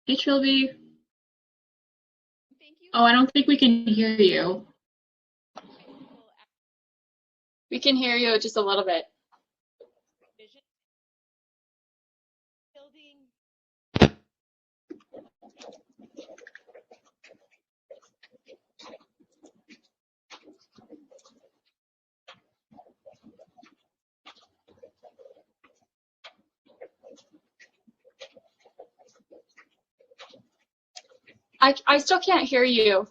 Hey, Trilby. Thank you. Oh, I don't think we can hear you. We can hear you just a little bit. Vision. Building. I still can't hear you.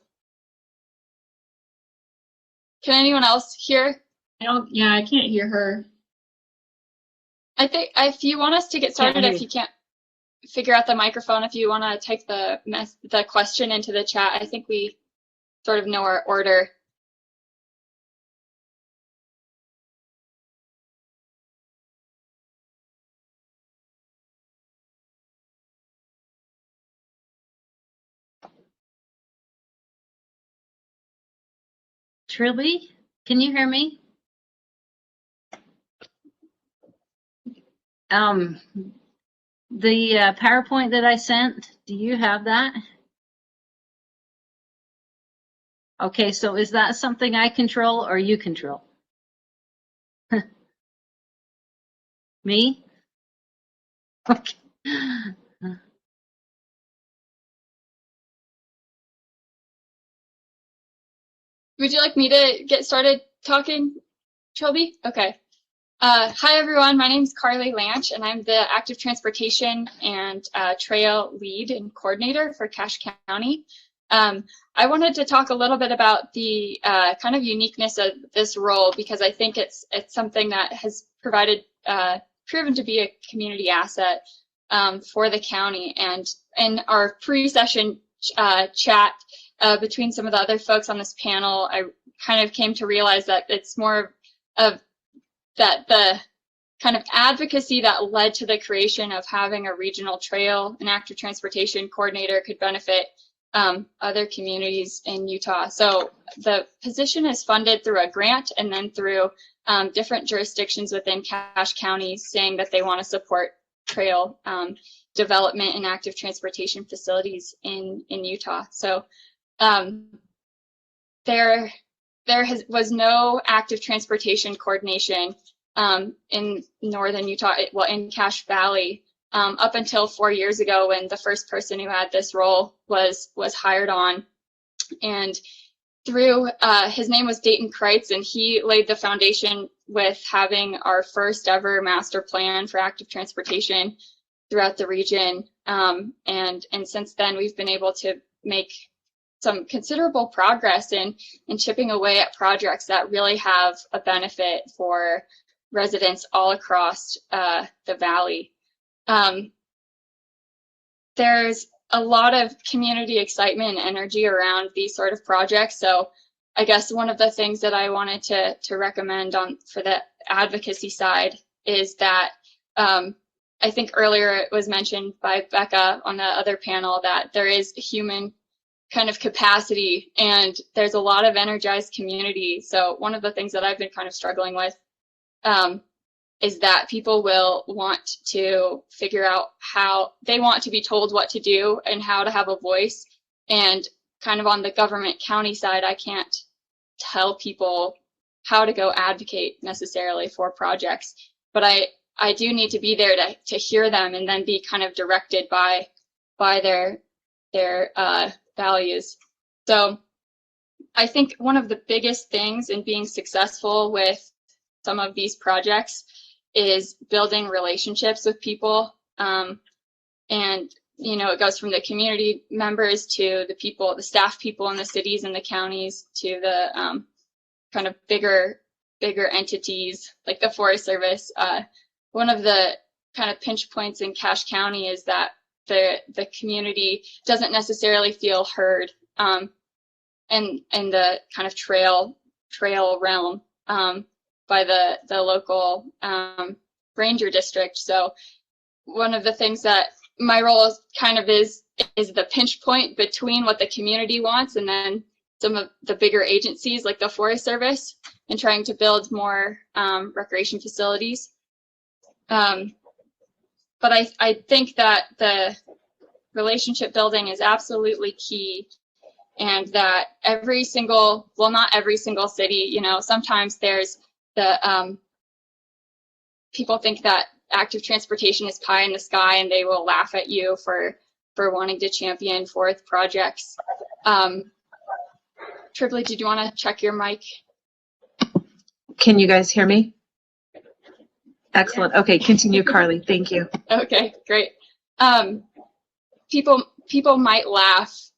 Can anyone else hear? Yeah, I can't hear her. I think if you want us to get started, if you can't figure out the microphone, if you want to type the question into the chat, I think we sort of know our order. Trilby, can you hear me? The PowerPoint that I sent, do you have that? Okay, so is that something I control or you control? Me? Okay. Would you like me to get started talking, Trilby? Okay. Hi, everyone. My name is Carly Lanch, and I'm the Active Transportation and Trail Lead and Coordinator for Cache County. I wanted to talk a little bit about the kind of uniqueness of this role because I think it's something that has proven to be a community asset for the county. And in our pre-session chat between some of the other folks on this panel, I kind of came to realize that it's more of that the kind of advocacy that led to the creation of having a regional trail and active transportation coordinator could benefit other communities in Utah. So the position is funded through a grant and then through different jurisdictions within Cache County saying that they want to support trail development and active transportation facilities in Utah. So there was no active transportation coordination in northern Utah, well, in Cache Valley, up until 4 years ago when the first person who had this role was hired on. And through, his name was Dayton Kreitz, and he laid the foundation with having our first ever master plan for active transportation throughout the region. And since then, we've been able to make some considerable progress in chipping away at projects that really have a benefit for residents all across the valley. There's a lot of community excitement and energy around these sort of projects. So I guess one of the things that I wanted to recommend for the advocacy side is that I think earlier it was mentioned by Becca on the other panel that there is human kind of capacity and there's a lot of energized community. So one of the things that I've been kind of struggling with is that people will want to figure out how they want to be told what to do and how to have a voice. And kind of on the government county side, I can't tell people how to go advocate necessarily for projects, but I do need to be there to hear them and then be kind of directed by their values. So I think one of the biggest things in being successful with some of these projects is building relationships with people. And, you know, it goes from the community members to the people, the staff people in the cities and the counties to the kind of bigger entities like the Forest Service. One of the kind of pinch points in Cache County is that the community doesn't necessarily feel heard in the kind of trail realm by the local ranger district. So one of the things that my role is kind of is the pinch point between what the community wants and then some of the bigger agencies like the Forest Service and trying to build more recreation facilities. But I think that relationship building is absolutely key, and that every single, well, not every single city, you know, sometimes there's the, people think that active transportation is pie in the sky and they will laugh at you for wanting to champion fourth projects. Tripoli, did you want to check your mic? Can you guys hear me? Excellent. Okay, continue, Carly. Thank you. Okay, great. People might laugh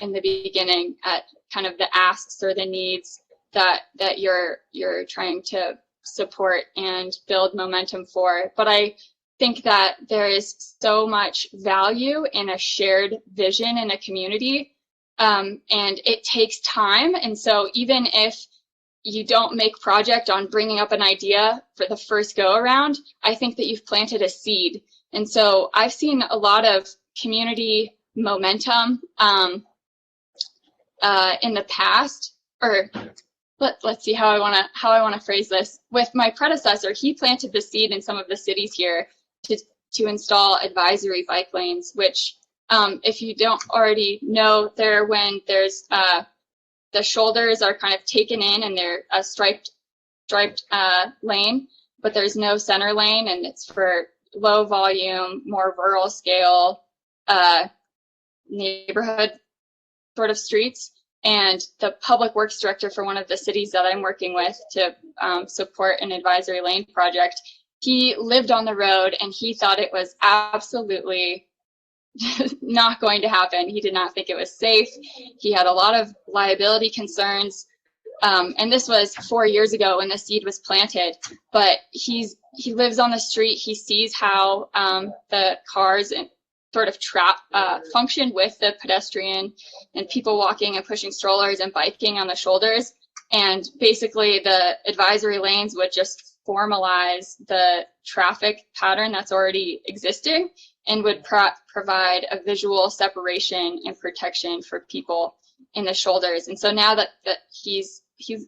in the beginning at kind of the asks or the needs that you're trying to support and build momentum for, but I think that there is so much value in a shared vision in a community, and it takes time. And so even if you don't make project on bringing up an idea for the first go around, I think that you've planted a seed. And so I've seen a lot of community momentum in the past, or let's see how I want to phrase this. With my predecessor, he planted the seed in some of the cities here to install advisory bike lanes, which if you don't already know, they're when there's the shoulders are kind of taken in and they're a striped lane, but there's no center lane, and it's for low volume, more rural scale neighborhood sort of streets. And the public works director for one of the cities that I'm working with to support an advisory lane project, he lived on the road and he thought it was absolutely not going to happen. He did not think it was safe. He had a lot of liability concerns. And this was 4 years ago when the seed was planted, but he lives on the street. He sees how the cars sort of function with the pedestrian and people walking and pushing strollers and biking on the shoulders. And basically the advisory lanes would just formalize the traffic pattern that's already existing and would provide a visual separation and protection for people in the shoulders. And so now that he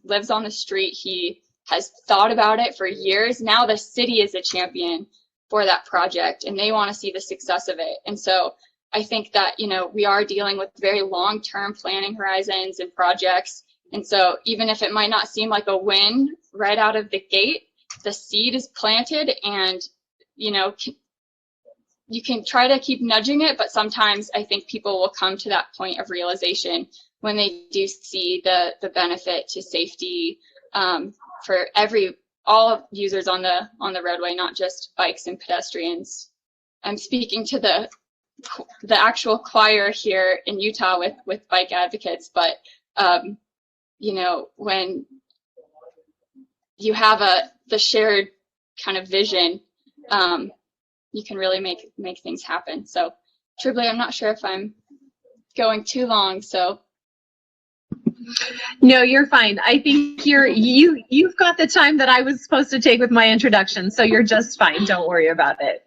lives on the street, he has thought about it for years. Now the city is a champion for that project and they want to see the success of it. And so I think that, you know, we are dealing with very long-term planning horizons and projects. And so even if it might not seem like a win right out of the gate, the seed is planted, and, you know, you can try to keep nudging it, but sometimes I think people will come to that point of realization when they do see the benefit to safety for all users on the roadway, not just bikes and pedestrians. I'm speaking to the actual choir here in Utah with bike advocates, but you know, when you have the shared kind of vision, you can really make things happen. So Tripoli, I'm not sure if I'm going too long, so. No, you're fine. I think you've got the time that I was supposed to take with my introduction, so you're just fine. Don't worry about it.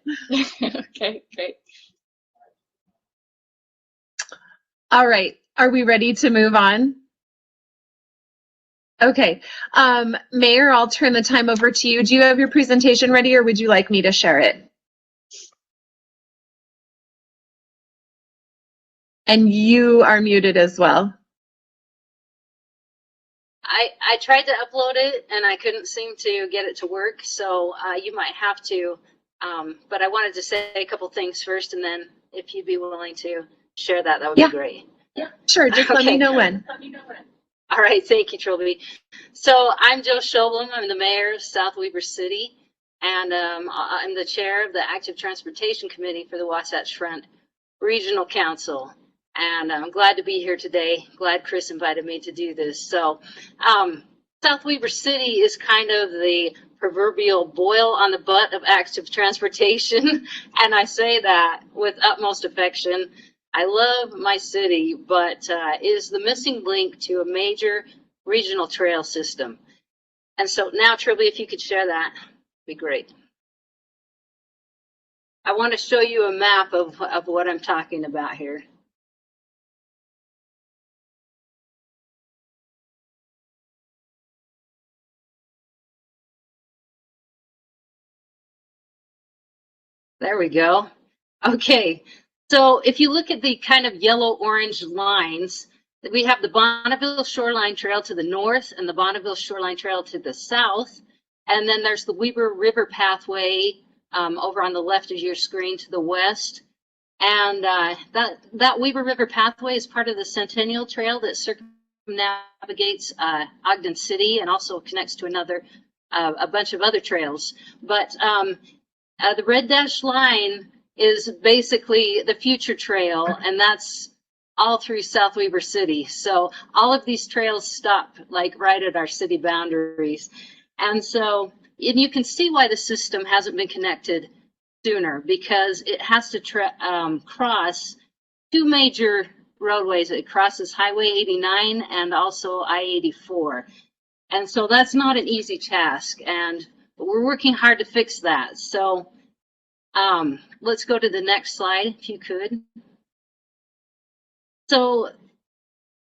Okay, great. All right. Are we ready to move on? Okay. Mayor, I'll turn the time over to you. Do you have your presentation ready, or would you like me to share it? And you are muted as well. I tried to upload it and I couldn't seem to get it to work, so you might have to, but I wanted to say a couple things first, and then if you'd be willing to share that would be great. Yeah, sure. Just let me know when. All right, thank you, Trilby. So I'm Joe Schoblum. I'm the mayor of South Weber City, and I'm the chair of the Active Transportation Committee for the Wasatch Front Regional Council. And I'm glad to be here today. Glad Chris invited me to do this. So South Weber City is kind of the proverbial boil on the butt of active transportation. And I say that with utmost affection. I love my city, but is the missing link to a major regional trail system. And so now, Trilby, if you could share that, it'd be great. I want to show you a map of what I'm talking about here. There we go. Okay, So if you look at the kind of yellow-orange lines, we have the Bonneville Shoreline Trail to the north and the Bonneville Shoreline Trail to the south. And then there's the Weber River Pathway over on the left of your screen to the west. And that Weber River Pathway is part of the Centennial Trail that circumnavigates Ogden City and also connects to a bunch of other trails. But the red dashed line is basically the future trail, and that's all through South Weber City. So all of these trails stop like right at our city boundaries. And so, and you can see why the system hasn't been connected sooner, because it has to cross two major roadways. It crosses Highway 89 and also I-84. And so that's not an easy task, and we're working hard to fix that. So let's go to the next slide, if you could. So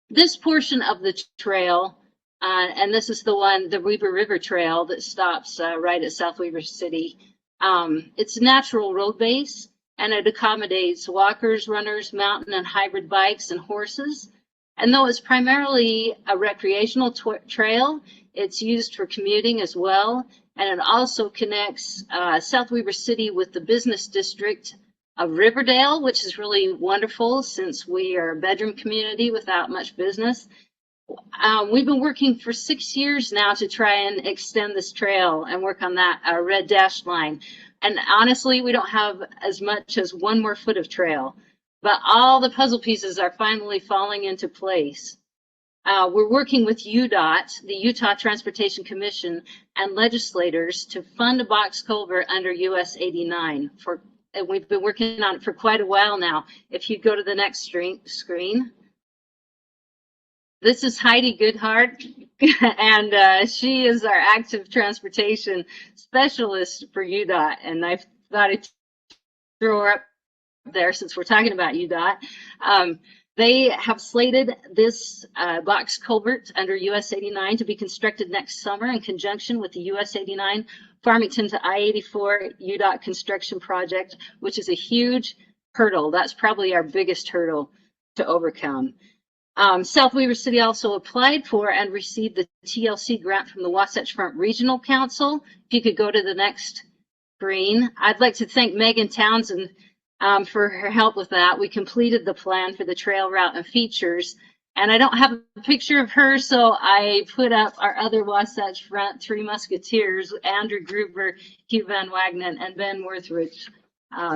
this portion of the trail, and this is the one, the Weber River Trail that stops right at South Weber City. It's natural road base, and it accommodates walkers, runners, mountain and hybrid bikes and horses. And though it's primarily a recreational trail, it's used for commuting as well. And it also connects South Weber City with the business district of Riverdale, which is really wonderful since we are a bedroom community without much business. We've been working for 6 years now to try and extend this trail and work on that red dashed line. And honestly, we don't have as much as one more foot of trail, but all the puzzle pieces are finally falling into place. We're working with UDOT, the Utah Transportation Commission, and legislators to fund a box culvert under US 89. And we've been working on it for quite a while now. If you go to the next screen. This is Heidi Goodhart, and she is our active transportation specialist for UDOT. And I thought I'd throw her up there since we're talking about UDOT. They have slated this box culvert under US 89 to be constructed next summer in conjunction with the US 89 Farmington to I-84 UDOT construction project, which is a huge hurdle. That's probably our biggest hurdle to overcome. South Weber City also applied for and received the TLC grant from the Wasatch Front Regional Council. If you could go to the next screen. I'd like to thank Megan Townsend for her help with that. We completed the plan for the trail route and features, and I don't have a picture of her, so I put up our other Wasatch Front Three Musketeers, Andrew Gruber, Hugh Van Wagenen, and Ben Worthridge.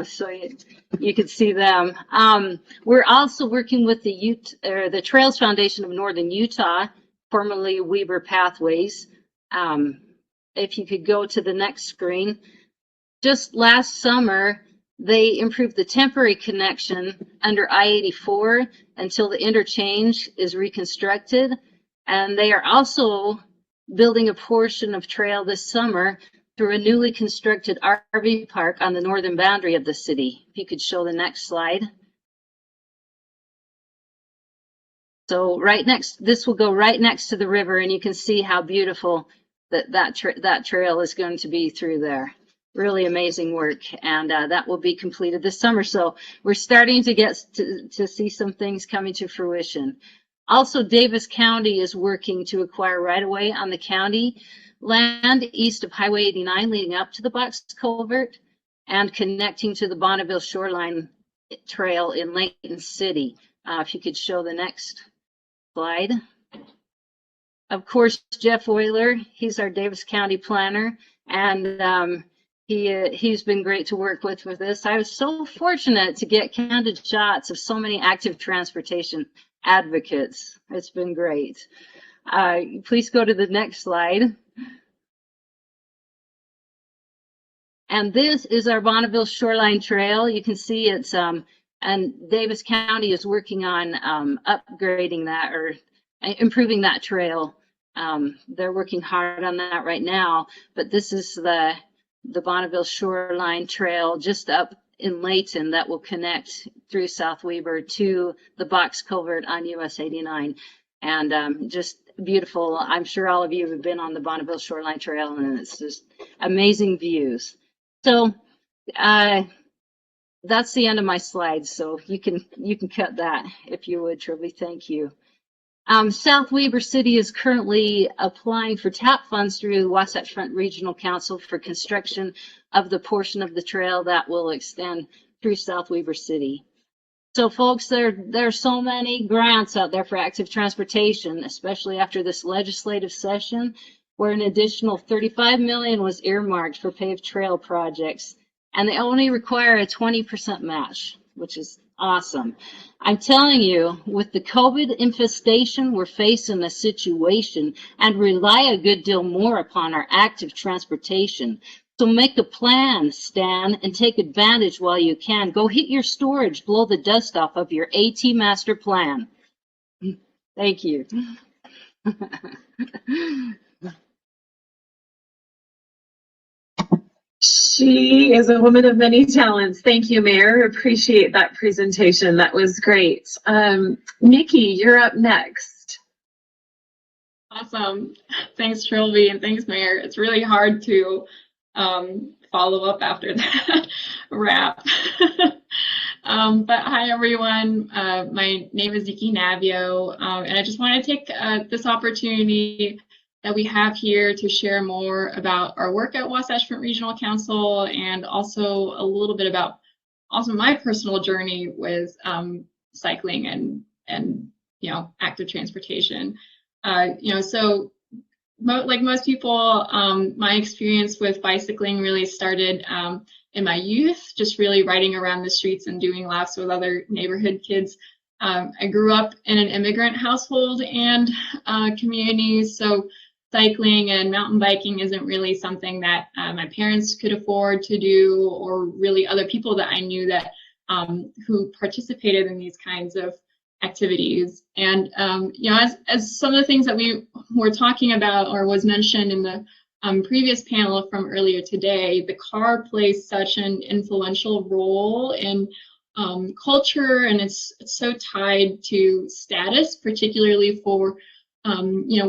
So you could see them. We're also working with the Trails Foundation of Northern Utah, formerly Weber Pathways. If you could go to the next screen. Just last summer, they improved the temporary connection under I-84 until the interchange is reconstructed. And they are also building a portion of trail this summer through a newly constructed RV park on the northern boundary of the city. If you could show the next slide. So this will go right next to the river, and you can see how beautiful that trail is going to be through there. Really amazing work, and that will be completed this summer. So we're starting to get to see some things coming to fruition. Also, Davis County is working to acquire right-of-way on the county land east of Highway 89 leading up to the box culvert and connecting to the Bonneville Shoreline Trail in Layton City. If you could show the next slide. Of course, Jeff Euler, he's our Davis County planner, and he's been great to work with this. I was so fortunate to get candid shots of so many active transportation advocates. It's been great. Please go to the next slide. And this is our Bonneville Shoreline Trail. You can see it's, and Davis County is working on upgrading that or improving that trail. They're working hard on that right now, but this is the Bonneville Shoreline Trail just up in Layton that will connect through South Weber to the box culvert on US 89. And just beautiful. I'm sure all of you have been on the Bonneville Shoreline Trail, and it's just amazing views. So that's the end of my slides, so you can cut that if you would, Trilby. Thank you. South Weber City is currently applying for TAP funds through the Wasatch Front Regional Council for construction of the portion of the trail that will extend through South Weber City. So folks, there's so many grants out there for active transportation, especially after this legislative session, where an additional $35 million was earmarked for paved trail projects, and they only require a 20% match, which is awesome. I'm telling you, with the COVID infestation, we're facing a situation and rely a good deal more upon our active transportation. So make a plan, Stan, and take advantage while you can. Go hit your storage, blow the dust off of your AT master plan. Thank you. She is a woman of many talents. Thank you, Mayor. Appreciate that presentation. That was great. Nikki, you're up next. Awesome. Thanks, Trilby, and thanks, Mayor. It's really hard to follow up after that wrap. But hi, everyone. My name is Nikki Navio, and I just want to take this opportunity that we have here to share more about our work at Wasatch Front Regional Council, and also a little bit about my personal journey with cycling and active transportation. So like most people, my experience with bicycling really started in my youth, just really riding around the streets and doing laps with other neighborhood kids. I grew up in an immigrant household and community, so cycling and mountain biking isn't really something that my parents could afford to do, or really other people that I knew that who participated in these kinds of activities. And as some of the things that we were talking about or was mentioned in the previous panel from earlier today, the car plays such an influential role in culture, and it's so tied to status, particularly for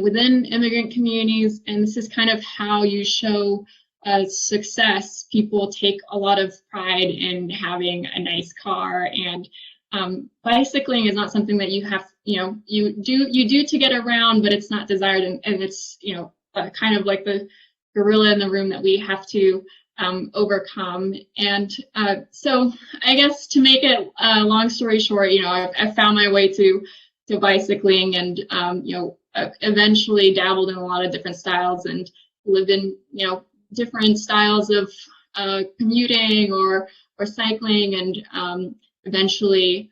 within immigrant communities. And this is kind of how you show success. People take a lot of pride in having a nice car, and bicycling is not something that you have, you do to get around, but it's not desired, and it's kind of like the gorilla in the room that we have to overcome. And so I guess to make it a long story short, I found my way to bicycling, and eventually dabbled in a lot of different styles and lived in different styles of commuting or cycling, and eventually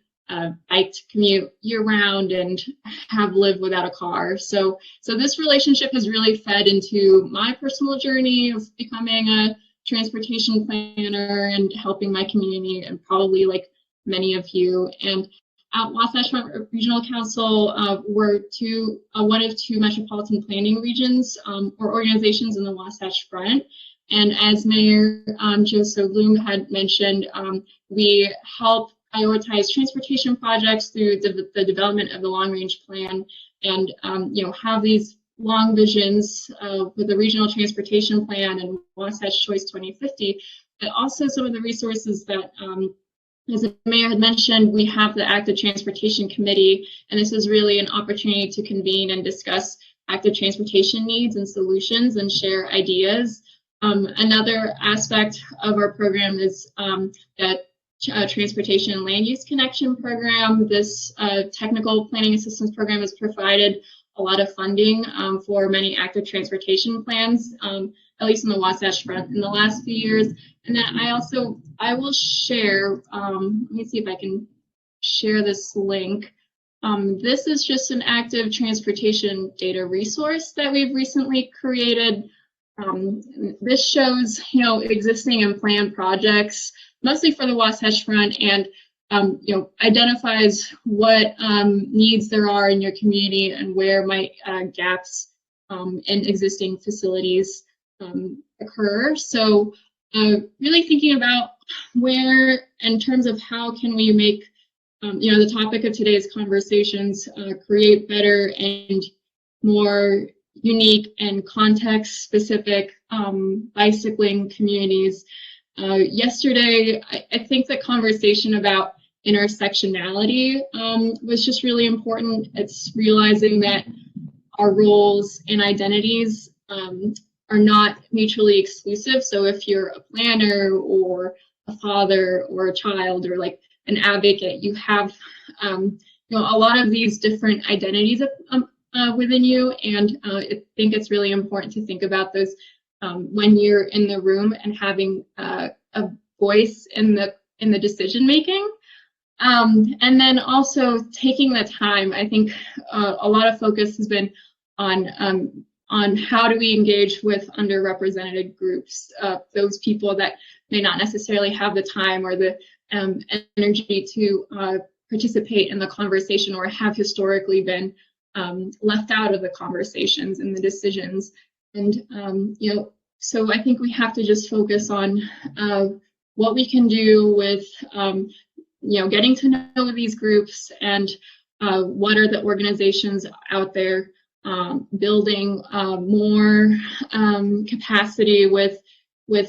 biked commute year-round and have lived without a car. So this relationship has really fed into my personal journey of becoming a transportation planner and helping my community, and probably like many of you. And at Wasatch Front Regional Council, we're one of two metropolitan planning regions or organizations in the Wasatch Front. And as Mayor Joseph Bloom had mentioned, we help prioritize transportation projects through the development of the long-range plan, and have these long visions with the regional transportation plan and Wasatch Choice 2050, but also some of the resources that as the Mayor had mentioned, we have the Active Transportation Committee, and this is really an opportunity to convene and discuss active transportation needs and solutions and share ideas. Another aspect of our program is that Transportation and Land Use Connection Program. This technical planning assistance program has provided a lot of funding for many active transportation plans, at least in the Wasatch Front in the last few years. And then I will share, let me see if I can share this link. This is just an active transportation data resource that we've recently created. This shows, existing and planned projects, mostly for the Wasatch Front, and identifies what needs there are in your community and where might gaps in existing facilities occur. So really thinking about where, in terms of how can we make, the topic of today's conversations, create better and more unique and context-specific bicycling communities. Yesterday, I think the conversation about intersectionality was just really important. It's realizing that our roles and identities are not mutually exclusive. So if you're a planner or a father or a child or like an advocate, you have you know, a lot of these different identities within you, and I think it's really important to think about those when you're in the room and having a voice in the decision making. And then also taking the time. I think a lot of focus has been on how do we engage with underrepresented groups, those people that may not necessarily have the time or the energy to participate in the conversation or have historically been left out of the conversations and the decisions. And you know, so I think we have to just focus on what we can do with you know, getting to know these groups and what are the organizations out there building more capacity with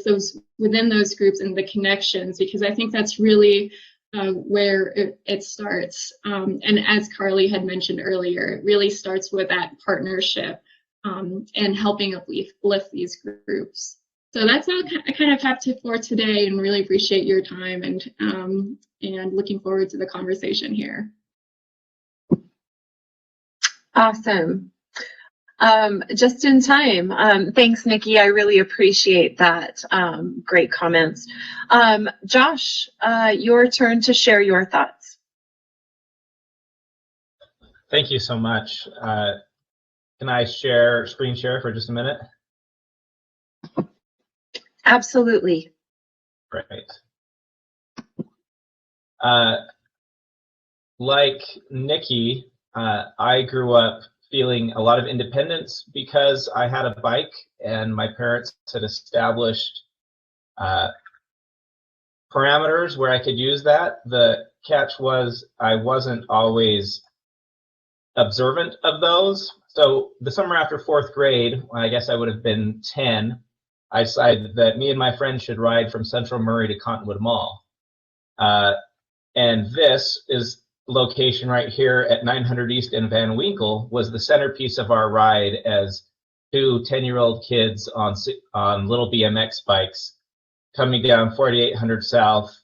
those within those groups and the connections, because I think that's really where it starts. And as Carly had mentioned earlier, it really starts with that partnership and helping uplift these groups. So that's all I kind of have for today, and really appreciate your time and looking forward to the conversation here. Awesome. Just in time. Thanks, Nikki. I really appreciate that. Great comments. Josh, your turn to share your thoughts. Thank you so much. Can I screen share for just a minute? Absolutely. Great. Like Nikki, I grew up feeling a lot of independence because I had a bike and my parents had established parameters where I could use that. The catch was I wasn't always observant of those. So the summer after 4th grade, when I guess I would have been 10, I decided that me and my friends should ride from Central Murray to Cottonwood Mall. And this is location right here at 900 East in Van Winkle was the centerpiece of our ride as two 10-year-old kids on little BMX bikes coming down 4800 South.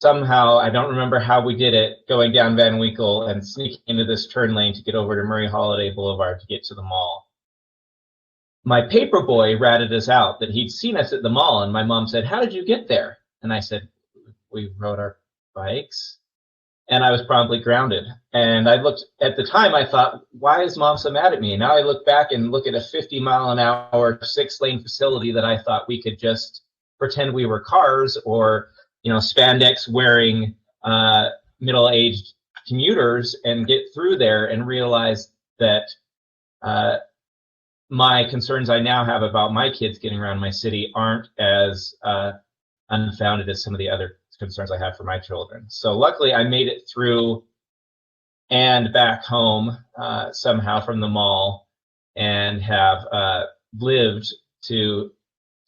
Somehow, I don't remember how we did it, going down Van Winkle and sneaking into this turn lane to get over to Murray Holiday Boulevard to get to the mall. My paper boy ratted us out that he'd seen us at the mall, and my mom said, "How did you get there?" And I said, "We rode our bikes." And I was promptly grounded. And I looked, at the time I thought, why is mom so mad at me? Now I look back and look at a 50-mile-an-hour 6-lane facility that I thought we could just pretend we were cars, or, you know, spandex wearing middle-aged commuters, and get through there and realize that my concerns I now have about my kids getting around my city aren't as unfounded as some of the other concerns I have for my children. So luckily I made it through and back home somehow from the mall, and have lived to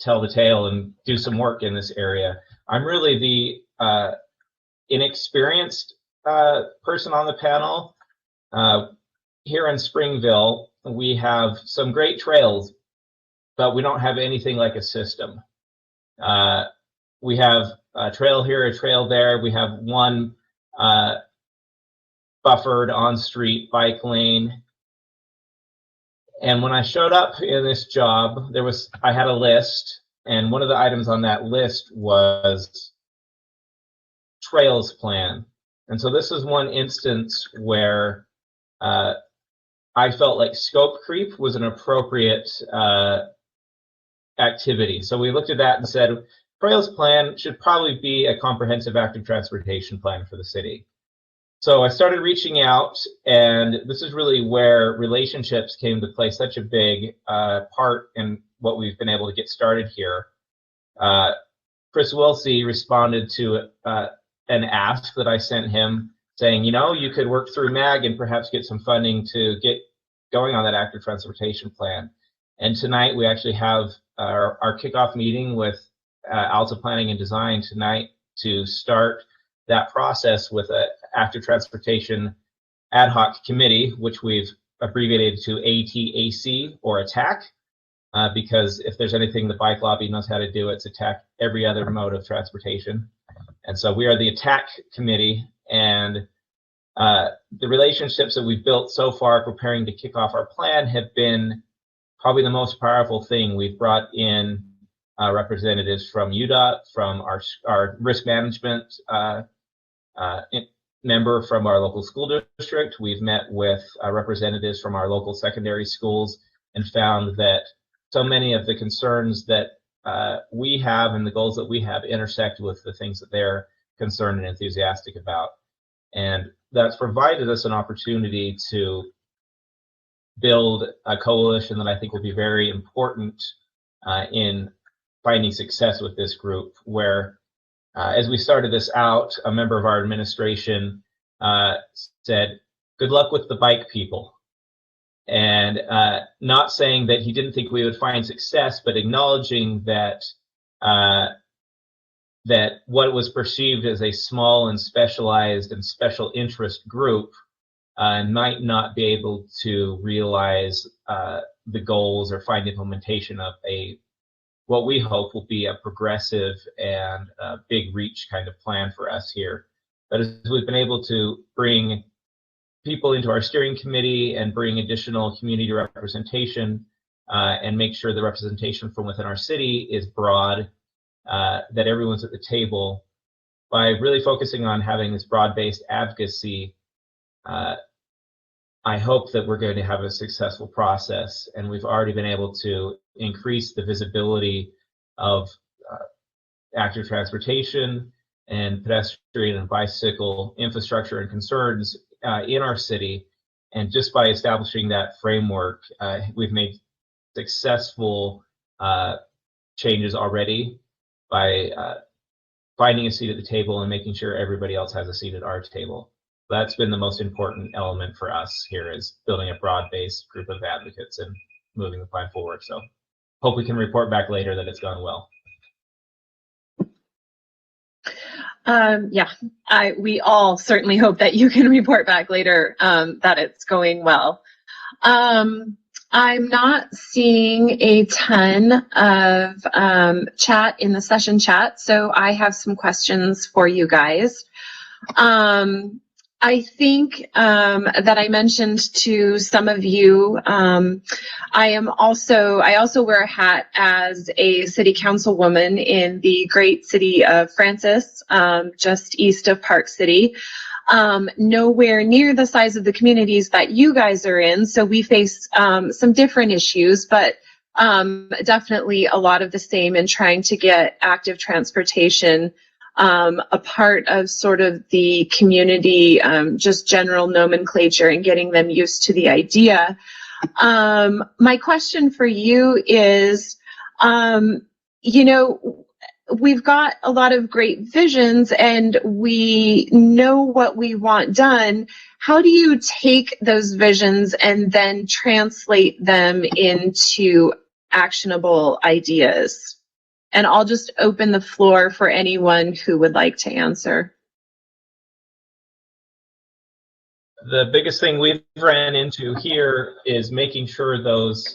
tell the tale and do some work in this area. I'm really the inexperienced person on the panel. Here in Springville, we have some great trails, but we don't have anything like a system. We have a trail here, a trail there. We have one buffered on-street bike lane. And when I showed up in this job, I had a list, and one of the items on that list was trails plan. And so this is one instance where I felt like scope creep was an appropriate activity. So we looked at that and said, trails plan should probably be a comprehensive active transportation plan for the city. So I started reaching out, and this is really where relationships came to play such a big part in what we've been able to get started here. Chris Wilsey responded to an ask that I sent him, saying, you know, you could work through MAG and perhaps get some funding to get going on that active transportation plan. And tonight we actually have our kickoff meeting with Alta Planning and Design tonight to start that process with an active transportation ad hoc committee, which we've abbreviated to ATAC, or ATTAC, because if there's anything the bike lobby knows how to do, it's attack every other mode of transportation. And so we are the ATTAC committee, and the relationships that we've built so far preparing to kick off our plan have been probably the most powerful thing. We've brought in representatives from UDOT, from our risk management member from our local school district. We've met with representatives from our local secondary schools and found that so many of the concerns that we have and the goals that we have intersect with the things that they're concerned and enthusiastic about. And that's provided us an opportunity to build a coalition that I think will be very important in finding success with this group, where as we started this out, a member of our administration said, "Good luck with the bike people." And not saying that he didn't think we would find success, but acknowledging that that what was perceived as a small and specialized and special interest group might not be able to realize the goals or find implementation of what we hope will be a progressive and big reach kind of plan for us here. But as we've been able to bring people into our steering committee and bring additional community representation and make sure the representation from within our city is broad, that everyone's at the table, by really focusing on having this broad-based advocacy, I hope that we're going to have a successful process. And we've already been able to increase the visibility of active transportation and pedestrian and bicycle infrastructure and concerns in our city. And just by establishing that framework, we've made successful changes already by finding a seat at the table and making sure everybody else has a seat at our table. That's been the most important element for us here, is building a broad-based group of advocates and moving the plan forward. So hope we can report back later that it's gone well. Yeah, we all certainly hope that you can report back later that it's going well. I'm not seeing a ton of chat in the session chat, so I have some questions for you guys. I think that I mentioned to some of you, I also wear a hat as a city councilwoman in the great city of Francis, just east of Park City. Nowhere near the size of the communities that you guys are in, so we face some different issues, but definitely a lot of the same in trying to get active transportation a part of sort of the community, just general nomenclature, and getting them used to the idea. My question for you is, you know, we've got a lot of great visions and we know what we want done. How do you take those visions and then translate them into actionable ideas? And I'll just open the floor for anyone who would like to answer. The biggest thing we've ran into here is making sure those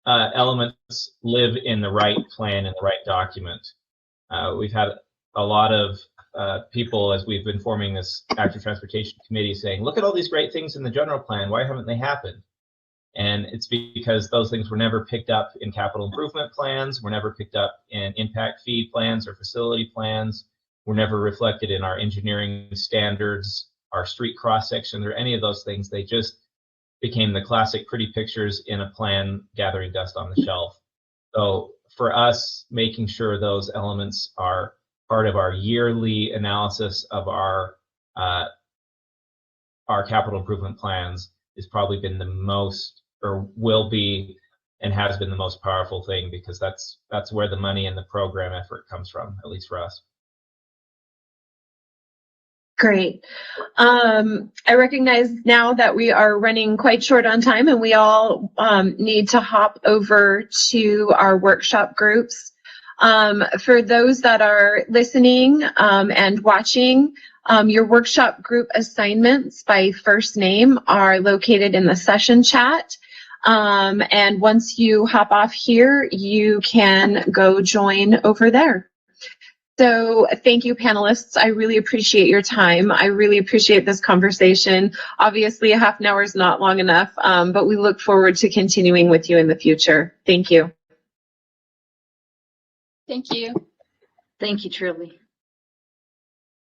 elements live in the right plan and the right document. We've had a lot of people, as we've been forming this active transportation committee, saying, look at all these great things in the general plan, why haven't they happened? And it's because those things were never picked up in capital improvement plans, were never picked up in impact fee plans or facility plans, were never reflected in our engineering standards, our street cross sections, or any of those things. They just became the classic pretty pictures in a plan gathering dust on the shelf. So for us, making sure those elements are part of our yearly analysis of our capital improvement plans has probably been the most, or will be and has been the most powerful thing, because that's where the money and the program effort comes from, at least for us. Great. I recognize now that we are running quite short on time and we all need to hop over to our workshop groups. For those that are listening and watching, your workshop group assignments by first name are located in the session chat. And once you hop off here, you can go join over there. So thank you, panelists. I really appreciate your time. I really appreciate this conversation. Obviously, a half an hour is not long enough, but we look forward to continuing with you in the future. Thank you. Thank you. Thank you, Trilby.